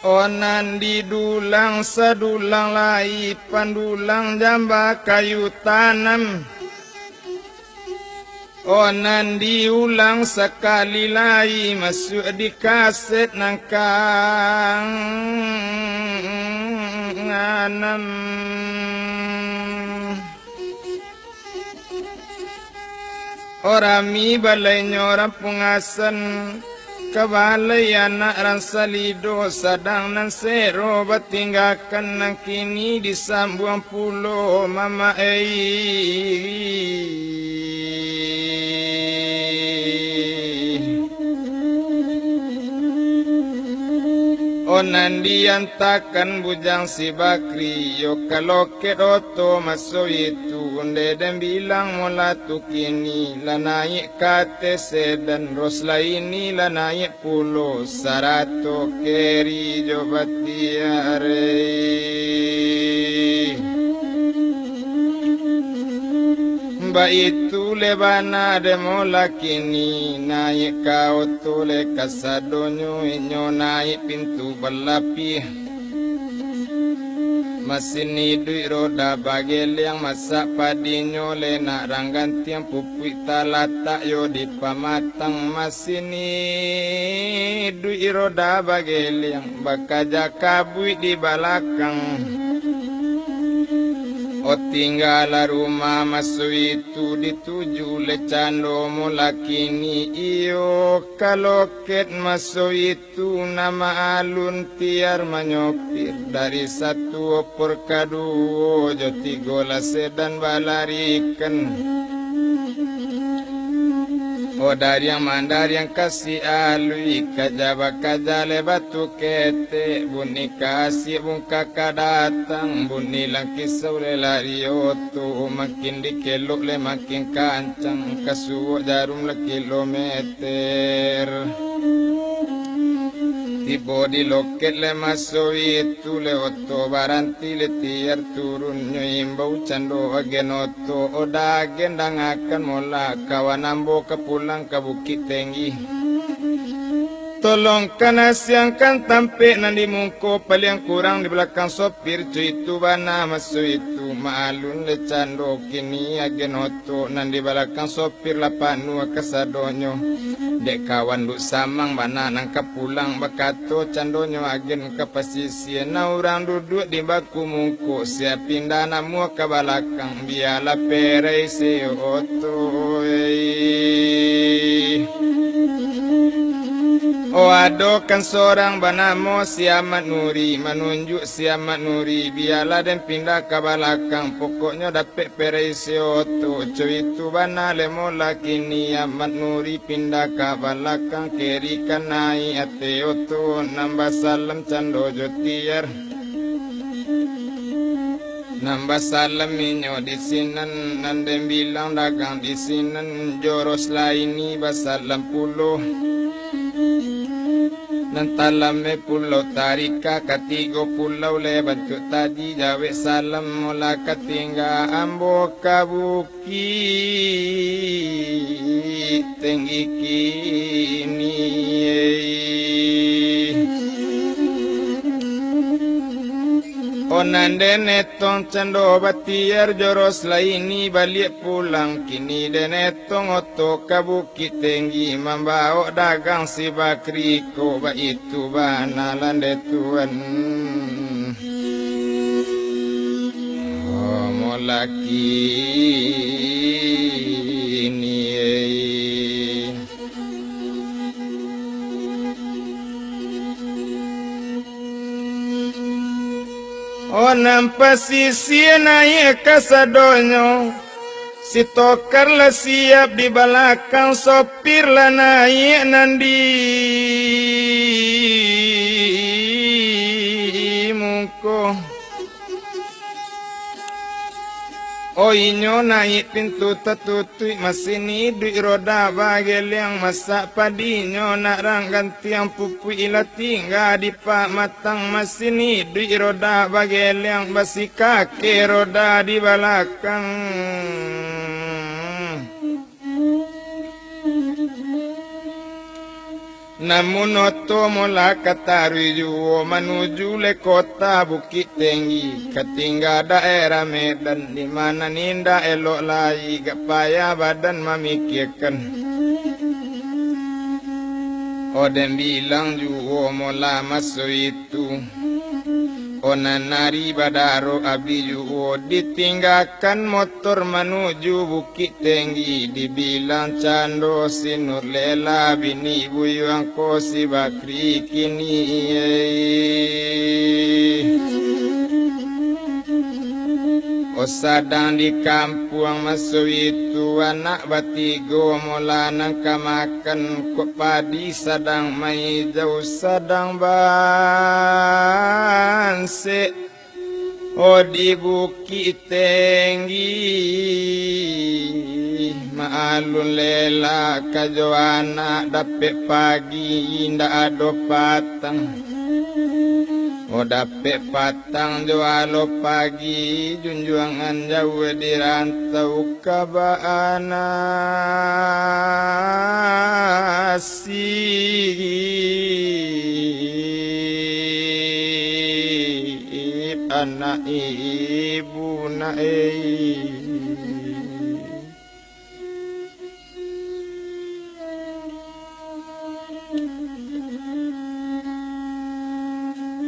Onan didulang sadulang lai pandulang jamba kayu tanam. Onan diulang sekali lagi masuk di kaset nangkang anam. Orami balai nyorang pungasan kabalai anak rasa lido sadang nan sero batinggakan nang kini disambuang pulau mama Onan diantakan bujang si Bakri yo kalau keroto masuk itu unde dan bilang mula tu kini la naik kate sedan rosla ini la naik pulau sarato keri jo batiare. Mbak itu lebana demola kini naik kau tole kasadonyo inyo naik pintu belapi mesin hidui roda bagel yang masak padinyo lena ranggan tiang pupui talata yo di pamatang mesin hidui roda bagel yang bakaja kabui di balakang. O tinggal rumah masuk itu dituju lecando mula kini iyo kaloket masuk itu nama alun tiar menyopir dari satu opor kadu joti gola sedan balarikan. O dari yang mandar yang kasih alui kajaba kajale batu kete buni kasih bungka kadatang buni langkis sore lari otu makin dikeluk le makin kancang kasuh jarum le kilometer tibo di loket le masuk itu le oto baranti le tiar turun nyoimbau cando agenoto oda gendang akan mola kawan ambo kepulang ke Bukit Tinggi. Tolong kana siangkan tampe nanti mungko paling kurang di belakang sopir cuy itu bana masuk itu maalun le cando kini agenoto nanti belakang sopir lapanu kasadonyo dek kawan lu samang bana nangkap pulang bakato candonyo agen ke pesisir na orang duduk di baku mungko siap pindah namu ke belakang biarlah perai seoto. O adokan seorang banamo si Ahmad Nuri menunjuk si Ahmad Nuri biarlah dan pindah ke belakang pokoknya dapat perisi oto cuy itu bana lemola kini Ahmad Nuri pindah ke belakang kiri kanai ate oto nambah salam cando jotiar nambah salam minyo di sinan nandem bilang dagang di sinan joros laini basalam puluh Nantalame pulau tarika katigo pulau le bentuk tadi jawe salam mula katingga ambo kabuki tinggi kini Onan denetong cendo batiar joros laini balik pulang kini denetong oto ke Bukit Tinggi membawa dagang si Bakri ko ba itu banalan detuan molaki ini Onam pasisi naik kasadonyo si tokar lah siap di belakang sopir lah naik nandi mungko O inyo naik pintu tertutup mesin hidui roda bagel yang masak padinyo nak ranggan tiang pupu ila tinggal di pak matang mesin hidui roda bagel yang basi kaki roda di belakang. Namun oto mula kataruju menuju le kota Bukit Tinggi, ketinggal daerah Medan, di mana ninda elok lagi gak payah badan memikirkan. Odem bilang juga mula masuk itu, onanari badaro abdi juga ditinggalkan motor menuju Bukit Tinggi. Dibilang cando sinur lela bini buyang kosi bakri kini. Sedang di kampung masuk itu anak batigo mula nangka makan kok padi sedang mai jauh sedang banse di Bukit Tinggi maalun lela kajo anak dapet pagi ndak ado patang. Dapet patang jualo pagi junjuangan jauh dirantau kabana nasib anak ibu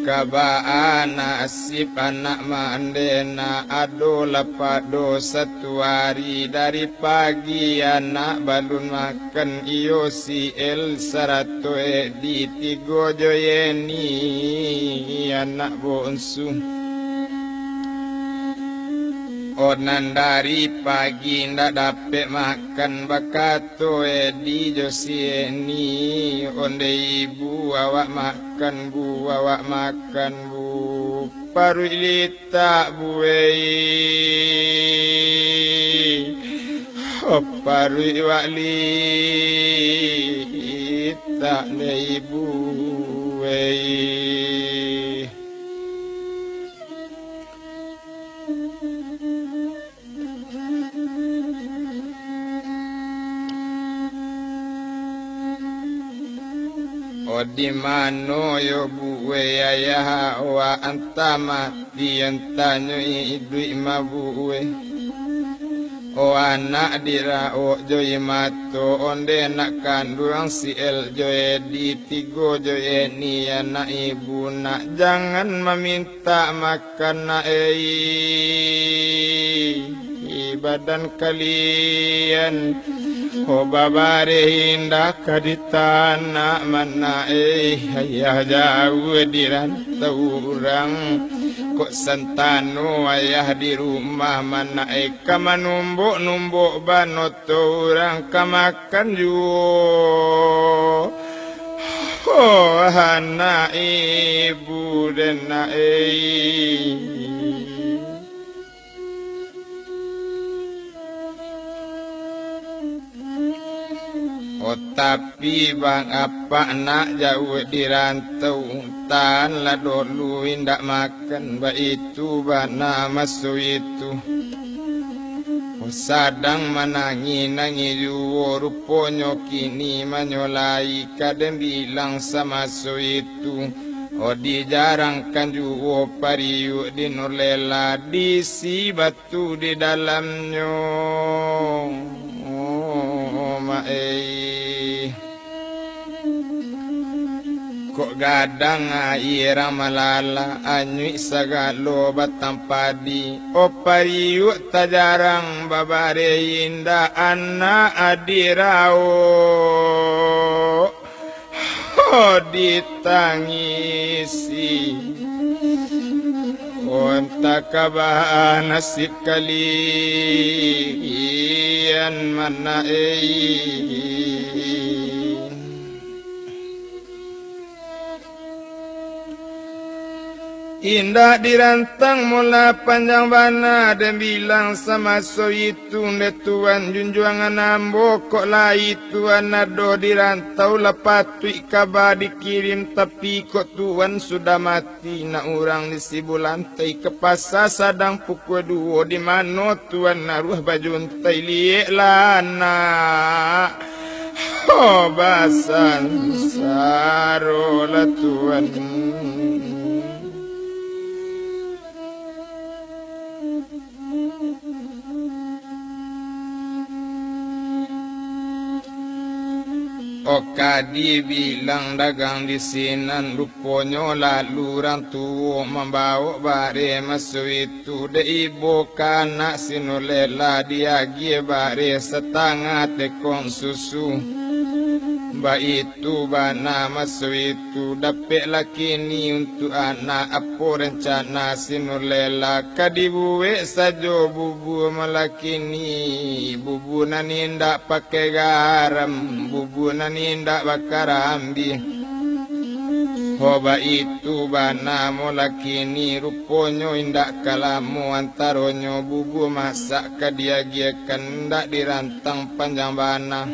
kabaan nasib anak mandena ado lapado satu hari dari pagi anak balun makan iyo si el sarato di tigo joyeni anak bonsu. Onan dari pagi ndak dapet makan bakato di josieni onde ibu awak makan bu awak makan bu paru ilita buei paru iwali tak le ibu buei. Di mano yo buwe ayah wa antama di antanyo idui mabuwe o anak dira o joy mato onde nak kandung si el joy di tigo joy ni anak ibu nak jangan meminta makan na badan kalian. Babare hinda kaditana mana ayah jauh dirantau orang kok santano ayah di rumah mana kamanumbuk banoto orang kamakan juo anak ibu dan tapi bang apa nak jauh dirantau tan lah dulu indak makan ba itu bana masuk itu sadang menangi juo ruponyo kini menyolai kadang bilang sama so itu di jarangkan juo pariu di nurlela di si batu di dalamnya kok gadang air malala anyui sagalo batang padi pariu tajarang babare indah anak adirao ditangisi onta kabah nasib kalian mana indah dirantang mula panjang bana dan bilang sama so itu netuan junjuangan ambo kok lah tuan ado dirantau lepatui kabar dikirim tapi kok tuan sudah mati nak orang di sibulantai ke pasar sadang pukul 2 di mana tuan naruh baju untai liek lana basan sarolatuan Oka dibilang dagang di sinan ruponyo lalu rantuwo membawa bare masuk itu de ibu kana sinulela dia gie bare setengah tekong susu ba itu bana masuk itu dapet laki ni untuk anak apa rencana sinulela kadibuwe sajo bubu malaki ni bubu nani ndak pakai garam bubu nani ndak bakar ambi hoba itu bana molaki ni ruponyo indak kalamu antaronyo bubu masak kadia giekan ndak dirantang panjang bana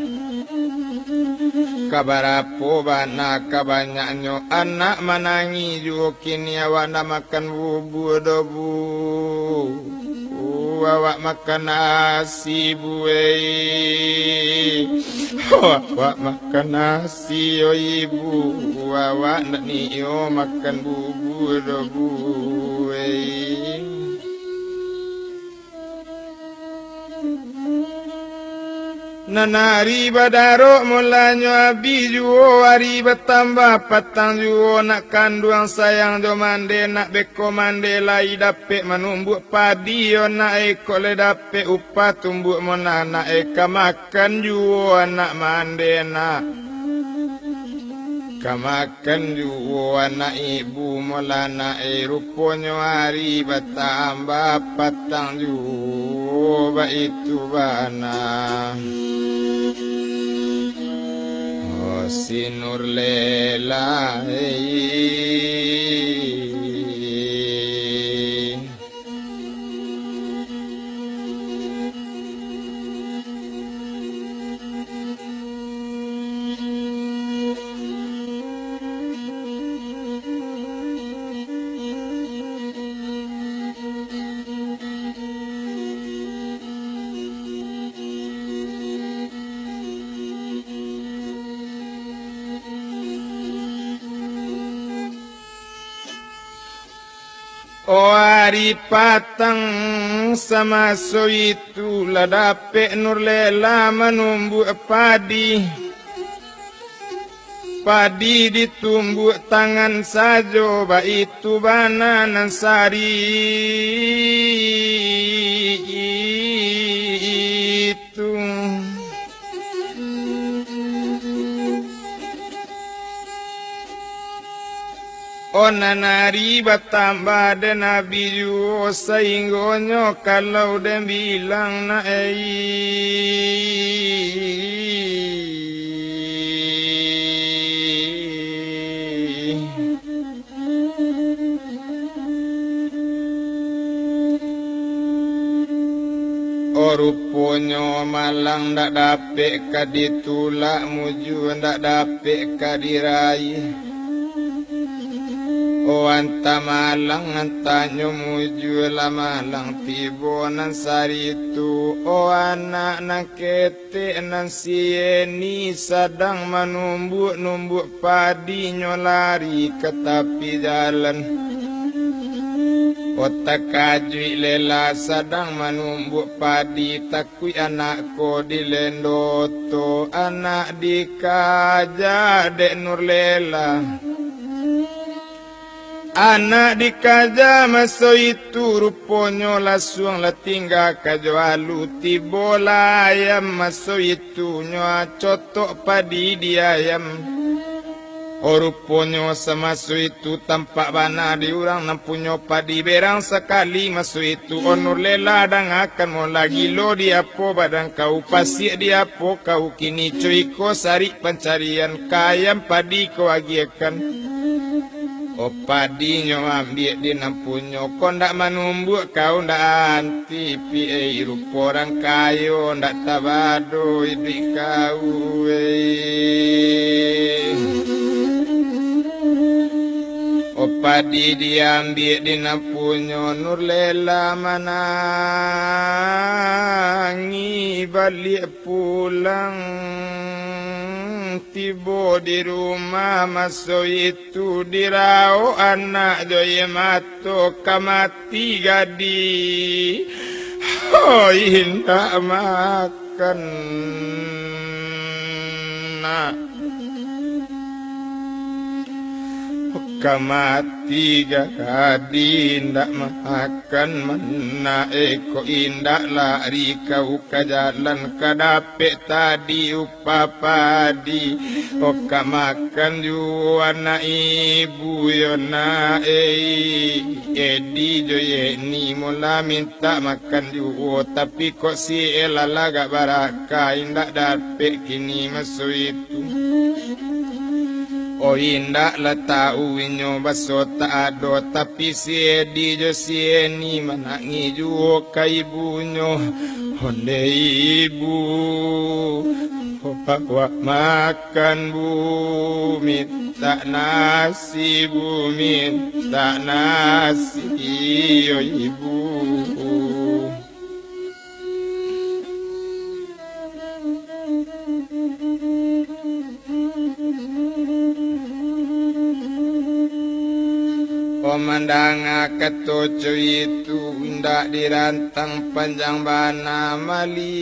kabarapo bana kabanyaknyo anak manangi juga kini awak nak makan bubur dobu awak makan nasi buai awak makan nasi oh ibu awak nak niyo makan bubur dobu Nanari badaro mulanyo abi juo hari bertambah patang juo nak kanduang sayang do mande nak beko mande lai dapet manumbuk padi yo nak eko le dapet upah tumbuk mona nak eka makan juo anak mande nak kamakan juo anak ibu mulana ruponyo hari bertambah patang juo ba itu bana Sinur lela Oh hari patang sama so itu lah dapet nur lela menumbuk padi padi ditumbuk tangan sajo ba itu bananan sari itu Onanari bertambah dan Nabi juo sehingga kalau dia bilang na ruponyo malang ndak dapet kaditulak muju ndak dapet kadirai O anta malang anta nyumuju la malang tibo nan saritu O anak nan ketik nan sieni sadang menumbuk-numbuk padi nyolari ke tepi jalan Otak kajui lela sadang menumbuk padi takui anakku di lendoto anak dikaja dek nur lela Anak dikaja maso itu ruponyo langsung la tinggal kajualu tibola ayam maso itu nyoa cotok padi di ayam ruponyo semaso itu tampak bana di orang nampunyo padi berang sekali maso itu onur lela dan akan mau lagi lo diapo badan kau pasir diapo kau kini cuiko sari pencarian kayam padi kau agiakan O padi nyo ambil di nampunyo kau ndak menumbuk kau ndak anti pi rupo orang kayo ndak tabado di kau O padi diambil di nampunyo nur lela manangi balik pulang tiba di rumah masuk itu dirau anak joye mato kamati gadi. Oh indah makan nak kamati gadi ndak makan mana eko indak lari kau ke jalan kadapek tadi upapadi oka makan juana ibu yona edi joye ni mula minta makan juo tapi kok si elala gak baraka indak dapek kini masuk itu. Oh indak lah tahu inyo baso tak ado tapi si edi jo si eni manangi juo ka ibunyo honde ibu bawa makan bu minta nasi bu minta nasi yo ibu. Pemandang ketucu itu ndak dirantang panjang bana mali.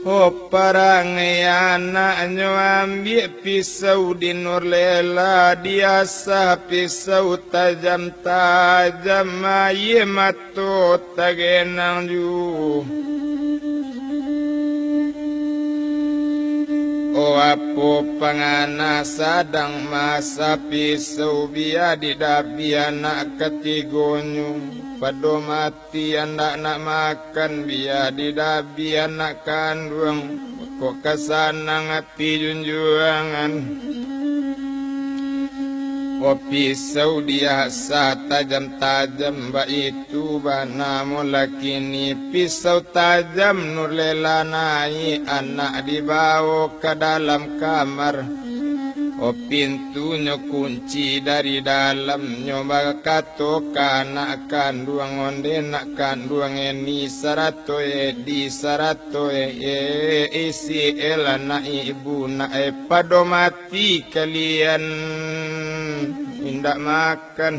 Oh parang anaknya ambil pisau di nur lela dia sah pisau tajam-tajam aye matu tagenang ju. Oh apo pangana sadang masa pisau biar didabi anak ketigonyo pado mati anak nak makan biar didabi anak kandung kok kesanang hati junjuangan. Oh pisau dia sa tajam-tajam ba itu bana mula kini pisau tajam nur lela naik anak dibawa ke dalam kamar. Oh pintunya kunci dari dalam nyoba kato anak kandung onde nak kandung ini sarato di sarato isi elana ibu na pado mati kalian indak makan.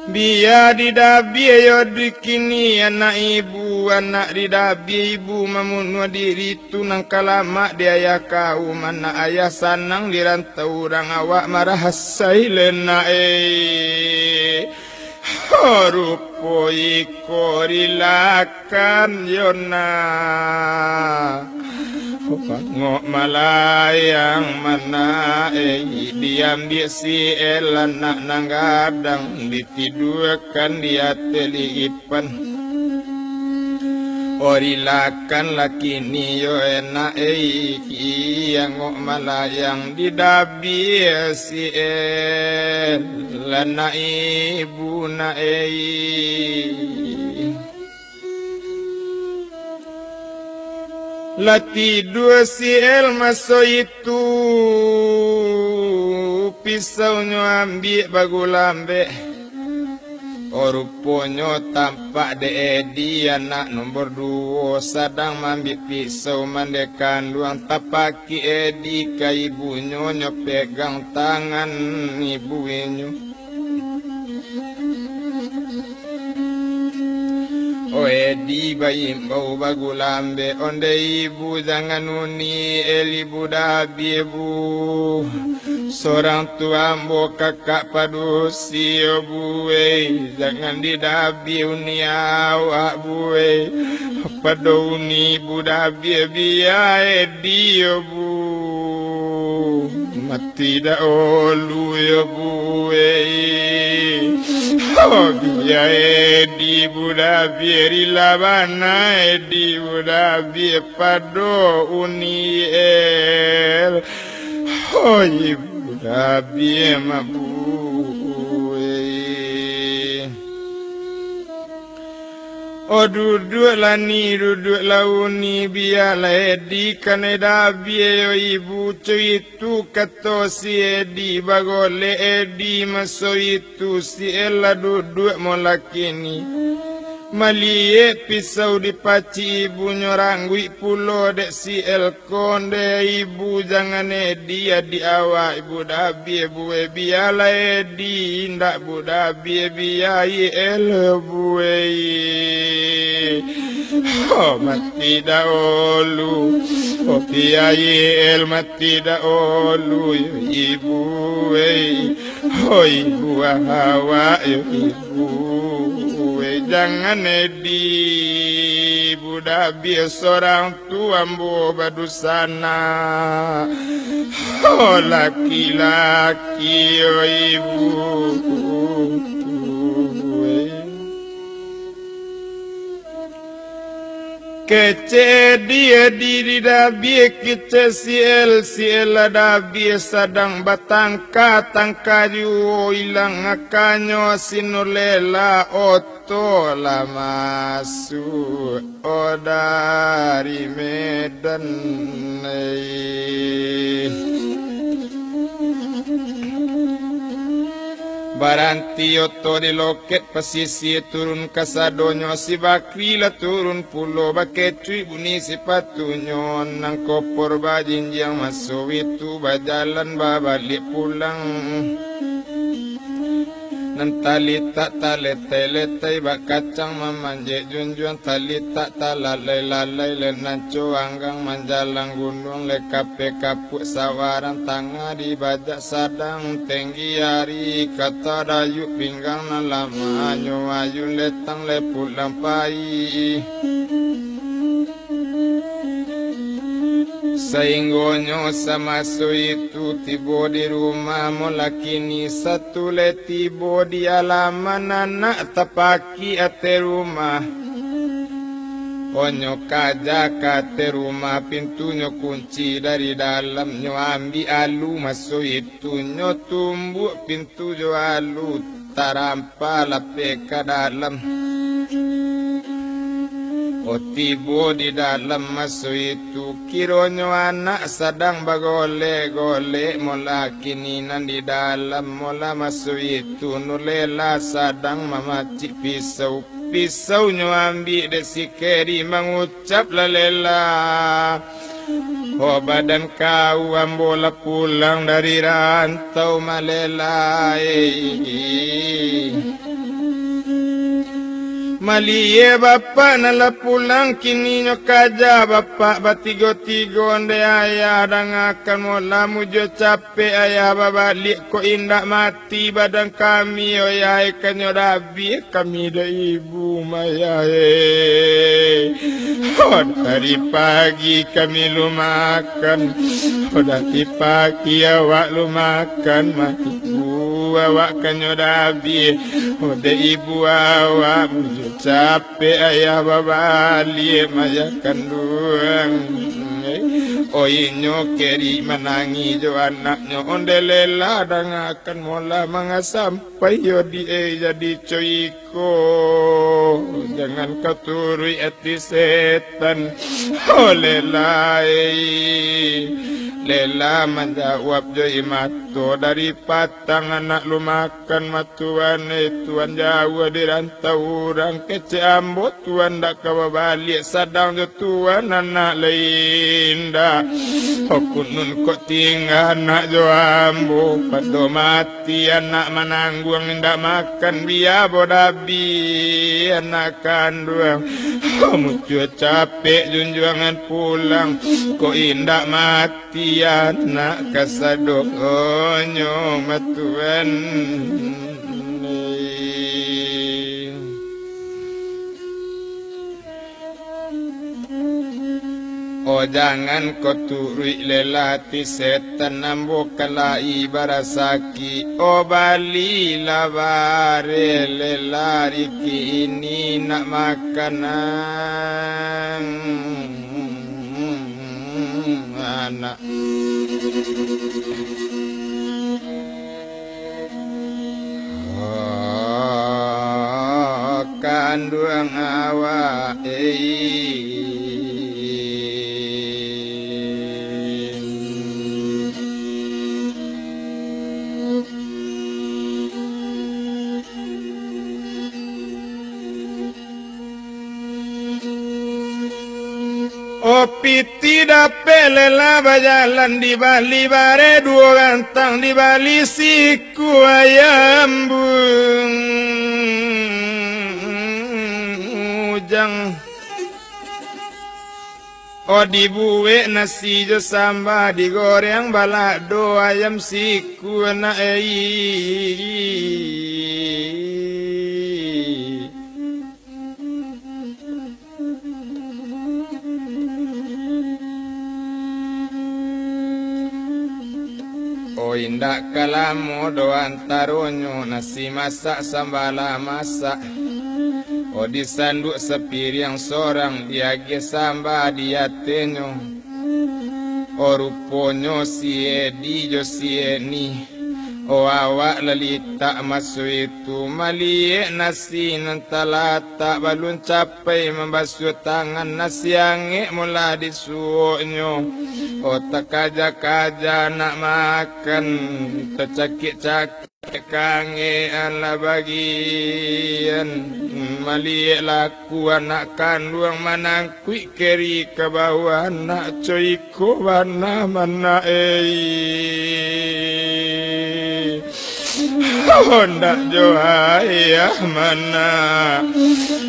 Biar didabi yo dikini anak ibu anak didabi ibu memunua diri tu nang kalama dia ya kau mana ayah sanang dirantau orang awak marah sailena rupo iko rilakan yona ngok malayang mana diambil si anak nanggadang ditidurkan dia telipan. Orilakan laki ni yo enak yang ngok malayang didabi si anak ibu na Lati dua si el masuk itu pisaunya ambil bagulambe. Rupanya tampak de edi anak nombor 2 sedang ambil pisau mandekan luang tapaki edi ke ibunya nyo pegang tangan ibunya. Oh edi bayi bau bagulambe onde ibu jangan uni ibu dabi ibu seorang tua ambo kakak padusi buwe jangan didabi uni awak buwe pado uni ibu dabi biya edi bu mati dah olu buwe. Oh biya edi buda bieri labana edi buda bier pado uni el. Oh buda bier mabu. Oh duduk lani duduk launi biarlah edi kaneda biar ibu itu kata si edi bagole edi masuk itu si ella duduk molakini Malie pisau dipaci ibu nyoranggui pulo dek si elkonde ibu jangan dia diawa ibu dabi ibu biala edi ndak bu dabi biai el buei oh mati daolu oh biai el mati daolu ibu oh ibu hawa ibu jangan edi budak bias orang tua ambo badusana oh laki-laki oh ibu kece dia diri dabi kece siel dabi sadang batangka tangka ju ilang akanyo sinulela oto la masuk o dari Medan Baranti oto di loket pesisi turun kasadonyo si bakrila turun pulo baketui buni si patunyo nang kopor bajinjang masuk itu bajalan babalik pulang nan tali tak tale-tele bak kacang memanjek junjuan tali tak talalai-lalai lenanco anggang manjalang gunung le kape kapuk sawaran tangga di bajak sadang tinggi hari kata dayu pinggang nan lama nyo ayu letang le pulang pai Sainggonyo sama itu tibo di rumah molakini satu le tibo di halaman anak tapaki ate rumah Onyo kaja kate rumah pintunya kunci dari dalam nyo ambi alu masuk itu nyo tumbuk pintu jo alu tarampa lape ke dalam Otibo di dalam masuk itu kironyo anak sedang bagole-gole mola kininan di dalam mola masuk itu nulela sedang memaci pisau nyo ambil desi keri mengucap lalela oh badan kau ambola pulang dari rantau malela Malie bapak nala pulang kini nyo kaja bapak batigo-tigo ande ayah dan akan mola mujo capek ayah babalik ko indak mati badan kami oh yai kanyo dabi kami da ibu maya oh dari pagi kami lu makan oh dari pagi awak lu makan mati awak kanyo dabi oh da ibu awak mujo capek ayah babali maya kandung Oinyo keri menangi jo anaknya ondelela dan akan mola mga sampai yo di jadi coiko jangan kau turui eti setan Lela menjawab jo imato dari patang anak lu makan matuan tuan Jawa di rantau orang kece ambo tuan dak kawa balik sadang jo tuan anak lain dah kunun kok tinggal anak jo ambo pado mati anak menanggung ndak makan biar bodabi anak kandung muncul capek junjungan pulang kok indak mati anak kasadonyo matuan oh jangan kau turui lelati setan nambo kala ibarasaki oh bali labare lelari kini nak makanan anak kandung awak piti dape lela bajalan di bali bare dua gantang di bali siku ayam bujang. Oh dibuwe nasi jo samba digoreng balado ayam siku na Oh indah kalamu doan taronyo nasi masak sambala masak. Oh disanduk sepiring sorang diage samba diatenyo. Oh ruponyo sie dijo sie ni. Oh awak lalita masu itu malie nasi nantalata balun capai membasuh tangan nasi ange mula disuonyo. Oh tak kaja nak makan tercakik-cakik kange ala bagian malie laku anak kandung manangkui keri ke bawah anak coiko mana Honda jo ayah mana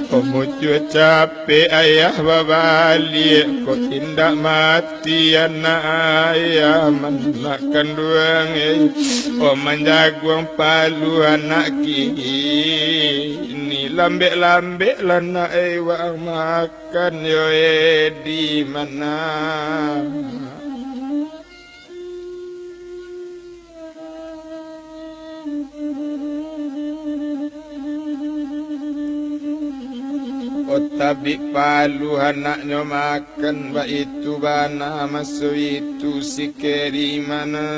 Mucu capek ayah babali Kau tindak mati anak ayah mana kandung Oh menjaguang palu anak kini Lambek-lambek lana ewa makan yo di mana Otabik palu anaknya makan ba itu bana masuk itu si keri mana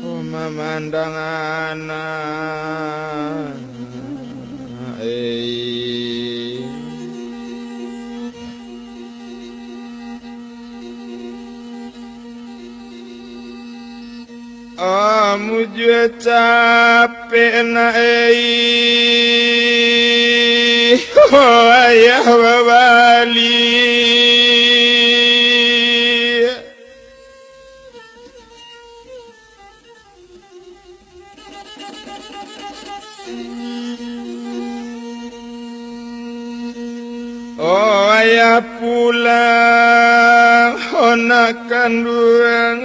Oh memandang anak Oh muju capek na Oh ayah babali Oh ayah pulang Oh nak kandung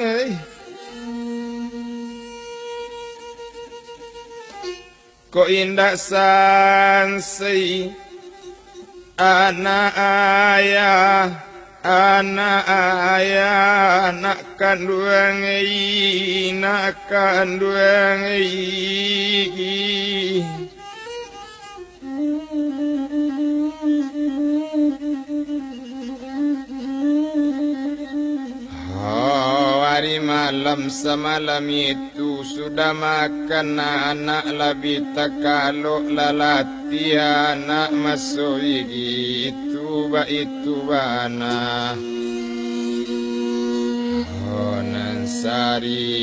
Kok indah sansai anak ayah nak kandung Hari malam semalam itu sudah makan anak lebih tak kalau lalati anak masuk itu bana oh nansari